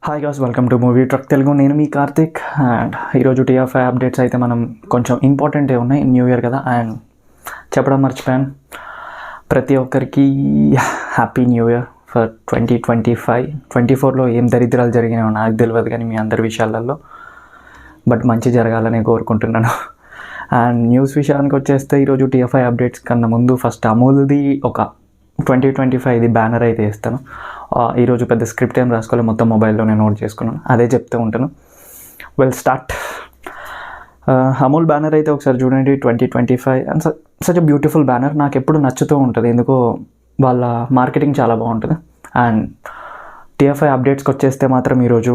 Hi guys, welcome to movie truck Telugu. నేను మీ Karthik. And ఈరోజు TFI updates అయితే మనం కొంచెం ఇంపార్టెంటే ఉన్నాయి. న్యూ ఇయర్ కదా, అండ్ చెప్పడం మర్చిపోయాను, ప్రతి ఒక్కరికి హ్యాపీ న్యూ ఇయర్ ఫర్ 2025. 24లో ఏం దరిద్రాలు జరిగినాయో నాకు తెలియదు, కానీ మీ అందరి విషయాలలో బట్ మంచి జరగాలని కోరుకుంటున్నాను. అండ్ న్యూస్ విషయానికి వచ్చేస్తే ఈరోజు టీఎఫ్ఐ అప్డేట్స్ కన్నా ముందు ఫస్ట్ అమూల్ది ఒక 2025 బ్యానర్ అయితే ఇస్తాను. ఈరోజు పెద్ద స్క్రిప్ట్ ఏం రాసుకోవాలి, మొత్తం మొబైల్లోనే నోట్ చేసుకున్నాను, అదే చెప్తూ ఉంటాను. Well start. అమూల్ బ్యానర్ అయితే ఒకసారి చూడండి. 2025 and such a beautiful banner. నాకు ఎప్పుడు నచ్చుతూ ఉంటుంది, ఎందుకో వాళ్ళ మార్కెటింగ్ చాలా బాగుంటుంది. అండ్ టీఎఫ్ఐ అప్డేట్స్కి వచ్చేస్తే మాత్రం ఈరోజు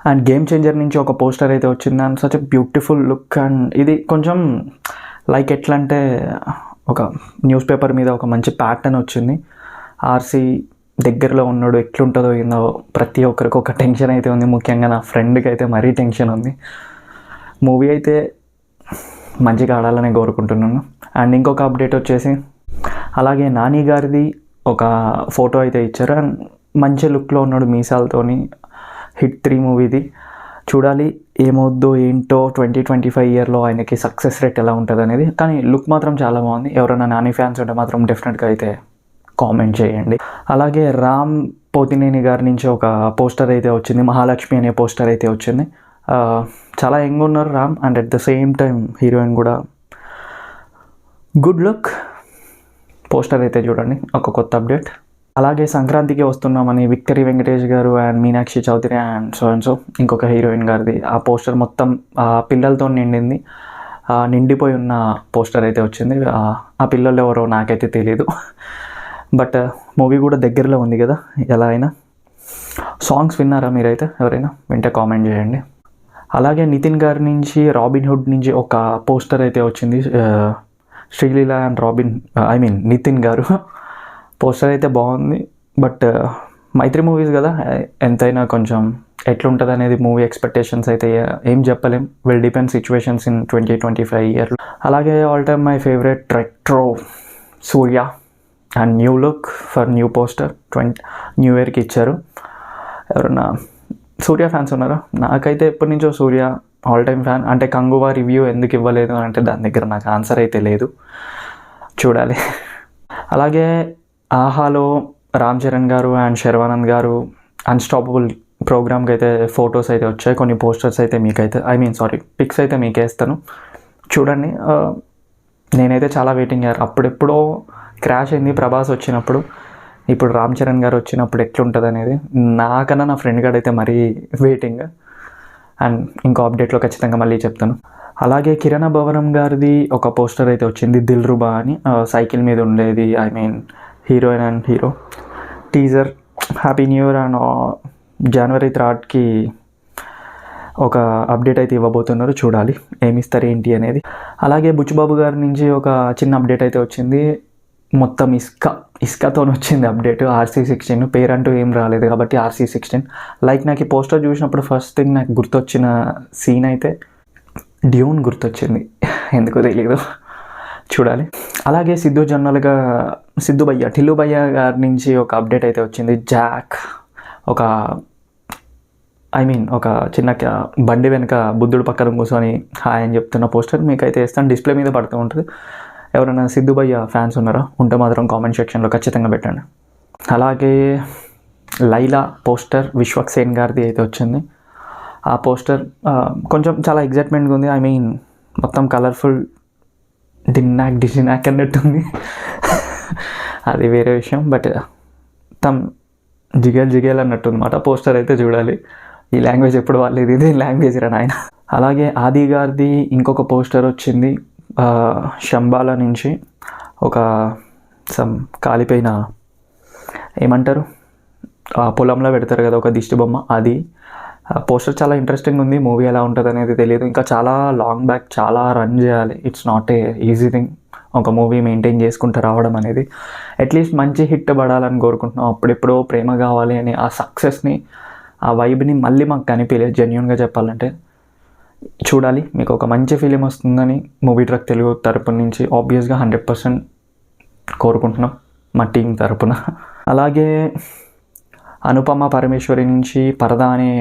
అండ్ గేమ్ చేంజర్ నుంచి ఒక పోస్టర్ అయితే వచ్చింది. And such a beautiful look. And ఇది కొంచెం లైక్ ఎట్లా అంటే ఒక న్యూస్ పేపర్ మీద ఒక మంచి ప్యాటర్న్ వచ్చింది. ఆర్సీ దగ్గరలో ఉన్నాడు, ఎట్లుంటుందో ఏందో ప్రతి ఒక్కరికి ఒక టెన్షన్ అయితే ఉంది. ముఖ్యంగా నా ఫ్రెండ్కి అయితే మరీ టెన్షన్ ఉంది. మూవీ అయితే మంచిగా ఆడాలని కోరుకుంటున్నాను. అండ్ ఇంకొక అప్డేట్ వచ్చేసి అలాగే నాని గారిది ఒక ఫోటో అయితే ఇచ్చారు. అండ్ మంచి లుక్లో ఉన్నాడు మీసాలతోని. హిట్ 3 మూవీది. చూడాలి ఏమవుద్దో ఏంటో 2025 ఇయర్లో ఆయనకి సక్సెస్ రేట్ ఎలా ఉంటుంది అనేది. కానీ లుక్ మాత్రం చాలా బాగుంది. ఎవరైనా నాని ఫ్యాన్స్ ఉంటే మాత్రం డెఫినెట్గా అయితే కామెంట్ చేయండి. అలాగే రామ్ పోతినేని గారి నుంచి ఒక పోస్టర్ అయితే వచ్చింది. మహాలక్ష్మి అనే పోస్టర్ అయితే వచ్చింది. చాలా యంగ్ ఉన్నారు Ram, and at the same time heroine కూడా గుడ్ లుక్. పోస్టర్ అయితే చూడండి, ఒక కొత్త అప్డేట్. అలాగే సంక్రాంతికి వస్తున్నామని విక్టరీ వెంకటేష్ గారు and Meenakshi Chaudhary and so ఇంకొక హీరోయిన్ గారిది ఆ పోస్టర్ మొత్తం పిల్లలతో నిండింది. నిండిపోయి ఉన్న పోస్టర్ అయితే వచ్చింది. ఆ పిల్లలు ఎవరో నాకైతే తెలీదు, బట్ మూవీ కూడా దగ్గరలో ఉంది కదా. ఎలా అయినా సాంగ్స్ విన్నారా మీరైతే? ఎవరైనా వింటే కామెంట్ చేయండి. అలాగే నితిన్ గారి నుంచి రాబిన్ హుడ్ నుంచి ఒక పోస్టర్ అయితే వచ్చింది. శ్రీలీల అండ్ నితిన్ గారు పోస్టర్ అయితే బాగుంది. బట్ మైత్రి మూవీస్ కదా, ఎంతైనా కొంచెం ఎట్లుంటుంది అనేది మూవీ ఎక్స్పెక్టేషన్స్ అయితే ఏం చెప్పలేం. Will depend situations in 2025 year. అలాగే all time my favourite retro Suriya and new look for new poster new ఇయర్కి ఇచ్చారు. ఎవరన్నా సూర్య ఫ్యాన్స్ ఉన్నారా? నాకైతే ఎప్పటి నుంచో సూర్య ఆల్ టైమ్ ఫ్యాన్. అంటే కంగువా రివ్యూ ఎందుకు ఇవ్వలేదు అంటే దాని దగ్గర నాకు ఆన్సర్ అయితే లేదు, చూడాలి. అలాగే ఆహాలో రామ్ చరణ్ గారు అండ్ శర్వానంద్ గారు అన్స్టాపబుల్ ప్రోగ్రామ్కి అయితే ఫొటోస్ అయితే వచ్చాయి. కొన్ని పోస్టర్స్ అయితే మీకైతే పిక్స్ అయితే మీకేస్తాను, చూడండి. నేనైతే చాలా వెయిటింగ్ అయ్యారు. అప్పుడెప్పుడో క్రాష్ అయింది ప్రభాస్ వచ్చినప్పుడు, ఇప్పుడు రామ్ చరణ్ గారు వచ్చినప్పుడు ఎట్లుంటుంది అనేది. నాకన్నా నా ఫ్రెండ్ గారు అయితే మరీ వెయిటింగ్. అండ్ ఇంకో అప్డేట్లో ఖచ్చితంగా మళ్ళీ చెప్తాను. అలాగే కిరణ్ భవనం గారిది ఒక పోస్టర్ అయితే వచ్చింది. దిల్రుబా అని సైకిల్ మీద ఉండేది. Heroine and hero teaser. Happy new year. And జనవరి 3కి ఒక అప్డేట్ అయితే ఇవ్వబోతున్నారు, చూడాలి ఏమిస్తారు ఏంటి అనేది. అలాగే బుచ్చిబాబు గారి నుంచి ఒక చిన్న అప్డేట్ అయితే వచ్చింది. మొత్తం ఇసుకతో వచ్చింది అప్డేట్. RC16 పేరంటూ ఏం రాలేదు కాబట్టి RC16. లైక్ నాకు ఈ పోస్టర్ చూసినప్పుడు ఫస్ట్ థింగ్ నాకు గుర్తొచ్చిన సీన్ అయితే డ్యూన్ గుర్తొచ్చింది, ఎందుకో తెలీదు, చూడాలి. అలాగే టిల్లు భయ్య గారి నుంచి ఒక అప్డేట్ అయితే వచ్చింది. జాక్ ఒక చిన్న బండి వెనుక బుద్ధుడు పక్కన కూర్చొని హాయ్ అని చెప్తున్న పోస్టర్ మీకైతే వేస్తాను. డిస్ప్లే మీద పడుతూ ఉంటుంది. ఎవరైనా సిద్ధు భయ్య ఫ్యాన్స్ ఉన్నారా? ఉంటే మాత్రం కామెంట్ సెక్షన్లో ఖచ్చితంగా పెట్టండి. అలాగే లైలా పోస్టర్ విశ్వక్సేన్ గారిది అయితే వచ్చింది. ఆ పోస్టర్ కొంచెం చాలా ఎగ్జైట్మెంట్గా ఉంది. మొత్తం కలర్ఫుల్ డిజినాక్ అన్నట్టుంది. అది వేరే విషయం, బట్ జిగేల్ అన్నట్టుంది అనమాట. పోస్టర్ అయితే చూడాలి. ఈ లాంగ్వేజ్ ఎప్పుడు వాళ్ళేది, ఇది లాంగ్వేజ్ రా నాయన. అలాగే ఆది గారిది ఇంకొక పోస్టర్ వచ్చింది. శంబాల నుంచి ఒక కాలిపోయిన ఏమంటారు పొలంలో పెడతారు కదా ఒక దిష్టి బొమ్మ, అది పోస్టర్ చాలా ఇంట్రెస్టింగ్ ఉంది. మూవీ ఎలా ఉంటుంది అనేది తెలియదు. ఇంకా చాలా లాంగ్ బ్యాక్, చాలా రన్ చేయాలి. It's not a easy thing ఒక మూవీ మెయింటైన్ చేసుకుంటూ రావడం అనేది. అట్లీస్ట్ మంచి హిట్ పడాలని కోరుకుంటున్నాం. అప్పుడెప్పుడో ప్రేమ కావాలి అని ఆ సక్సెస్ని, ఆ వైబ్ని మళ్ళీ మాకు కనిపించలేదు. జెన్యూన్గా చెప్పాలంటే చూడాలి. మీకు ఒక మంచి ఫిలిం వస్తుందని మూవీ ట్రక్ తెలుగు తరపు నుంచి ఆబ్వియస్గా 100% కోరుకుంటున్నాం మా టీం తరపున. అలాగే అనుపమ పరమేశ్వరి నుంచి పరదా అనే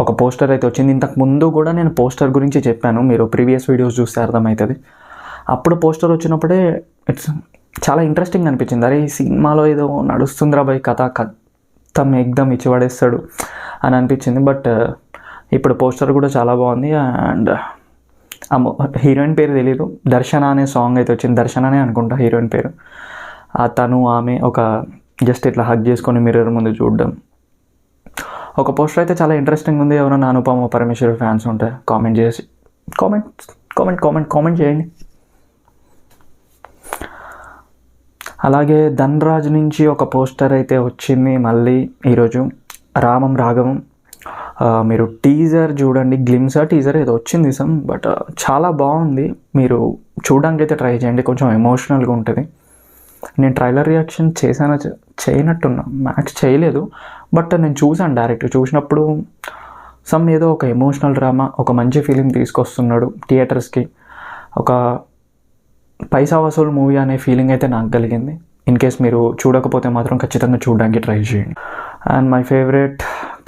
ఒక పోస్టర్ అయితే వచ్చింది. ఇంతకు ముందు కూడా నేను పోస్టర్ గురించి చెప్పాను, మీరు ప్రీవియస్ వీడియోస్ చూస్తే అర్థమవుతుంది. అప్పుడు పోస్టర్ వచ్చినప్పుడే ఇట్స్ చాలా ఇంట్రెస్టింగ్ అనిపించింది. అరే ఈ సినిమాలో ఏదో నడుస్తుందిరా బై కథ కథం ఎగ్దమ్ ఇచ్చి పడేస్తాడు అని అనిపించింది. బట్ ఇప్పుడు పోస్టర్ కూడా చాలా బాగుంది. అండ్ హీరోయిన్ పేరు తెలీదు, దర్శన అనే సాంగ్ అయితే వచ్చింది. దర్శననే అనుకుంటా హీరోయిన్ పేరు. తను ఆమె ఒక జస్ట్ ఇట్లా హగ్ చేసుకొని మిర్రర్ ముందు చూడడం, ఒక పోస్టర్ అయితే చాలా ఇంట్రెస్టింగ్ ఉంది. ఎవరైనా అనుపమ పరమేశ్వరి ఫ్యాన్స్ ఉంటే కామెంట్ చేసి కామెంట్ చేయండి. అలాగే ధన్రాజ్ నుంచి ఒక పోస్టర్ అయితే వచ్చింది మళ్ళీ ఈరోజు, రామం రాఘవం. మీరు టీజర్ చూడండి, టీజర్ ఏదో వచ్చింది బట్ చాలా బాగుంది. మీరు చూడడానికి అయితే ట్రై చేయండి, కొంచెం ఎమోషనల్గా ఉంటుంది. నేను ట్రైలర్ రియాక్షన్ చేయనట్టున్నా, మ్యాక్స్ చేయలేదు. బట్ నేను చూసాను, డైరెక్ట్ చూసినప్పుడు ఏదో ఒక ఎమోషనల్ డ్రామా, ఒక మంచి ఫీలింగ్ తీసుకొస్తున్నాడు థియేటర్స్కి. ఒక పైసా వసూల్ మూవీ అనే ఫీలింగ్ అయితే నాకు కలిగింది. ఇన్ కేస్ మీరు చూడకపోతే మాత్రం ఖచ్చితంగా చూడడానికి ట్రై చేయండి. And my favourite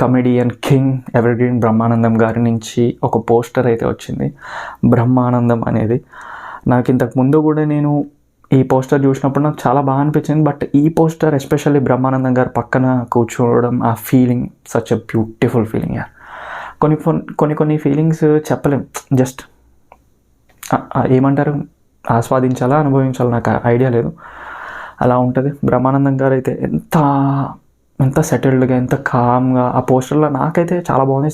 comedian king ever green Brahmanandam గారి నుంచి ఒక పోస్టర్ అయితే వచ్చింది, బ్రహ్మానందం అనేది. నాకు ఇంతకు ముందు కూడా నేను ఈ పోస్టర్ చూసినప్పుడు నాకు చాలా బాగా అనిపించింది. బట్ ఈ పోస్టర్ ఎస్పెషల్లీ బ్రహ్మానందం గారు పక్కన కూర్చోవడం, ఆ feeling such a beautiful feeling యార్. కొన్ని ఫీలింగ్స్ చెప్పలేం, జస్ట్ ఏమంటారు, ఆస్వాదించాలా అనుభవించాలా నాకు ఐడియా లేదు, అలా ఉంటుంది. బ్రహ్మానందం గారు అయితే ఎంత సెటిల్డ్గా, ఎంత కామ్గా ఆ పోస్టర్లో నాకైతే చాలా బాగుంది.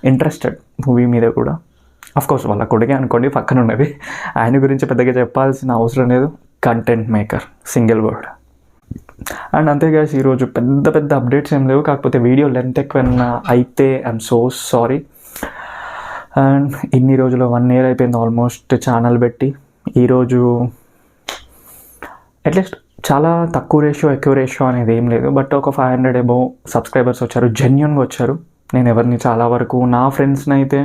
ఇంట్రెస్టెడ్ మూవీ మీద కూడా. అఫ్కోర్స్ వాళ్ళ కొడుకే అనుకోండి పక్కన ఉన్నది, ఆయన గురించి పెద్దగా చెప్పాల్సిన అవసరం లేదు. Content maker, single word. And అంతే గాయ్స్, ఈరోజు పెద్ద అప్డేట్స్ ఏం లేవు. కాకపోతే వీడియో లెంత్ ఎక్కువైనా అయితే ఐఎమ్ సో సారీ. అండ్ ఇన్ని రోజులు 1 year అయిపోయింది ఆల్మోస్ట్ ఛానల్ పెట్టి. ఈరోజు అట్లీస్ట్ చాలా తక్కువ రేషియో ఎక్కువ రేషియో అనేది ఏం లేదు, బట్ ఒక 500 అబోవ్ సబ్స్క్రైబర్స్ వచ్చారు, జెన్యున్గా వచ్చారు. నేను ఎవరిని చాలా వరకు నా ఫ్రెండ్స్ని అయితే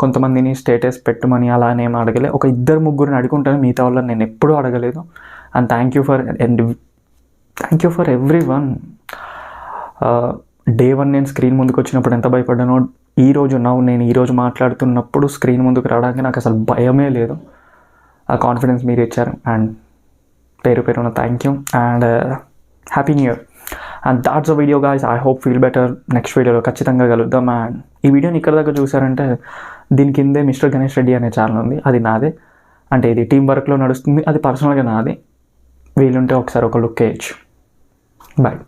కొంతమందిని స్టేటస్ పెట్టమని అలా నేను అడగలే, ఒక 2-3 అడుగుంటాను, మిగతా వాళ్ళని నేను ఎప్పుడూ అడగలేదు. And thank you for every one. Day 1 నేను స్క్రీన్ ముందుకు వచ్చినప్పుడు ఎంత భయపడ్డానో, నేను ఈరోజు మాట్లాడుతున్నప్పుడు స్క్రీన్ ముందుకు రావడానికి నాకు అసలు భయమే లేదు. ఆ కాన్ఫిడెన్స్ మీరు ఇచ్చారు. అండ్ పేరున thank you and happy new year. And that's a video guys. I hope feel better. Next వీడియోలో ఖచ్చితంగా కలుద్దాం. అండ్ ఈ వీడియోని ఇక్కడ దాకా చూసారంటే దీని కిందే మిస్టర్ గణేష్ రెడ్డి అనే ఛానల్ ఉంది, అది నాదే. అంటే ఇది టీం వర్క్లో నడుస్తుంది, అది పర్సనల్గా నాది. వీలుంటే ఒకసారి ఒక లుక్ వేయచ్చు. బాయ్.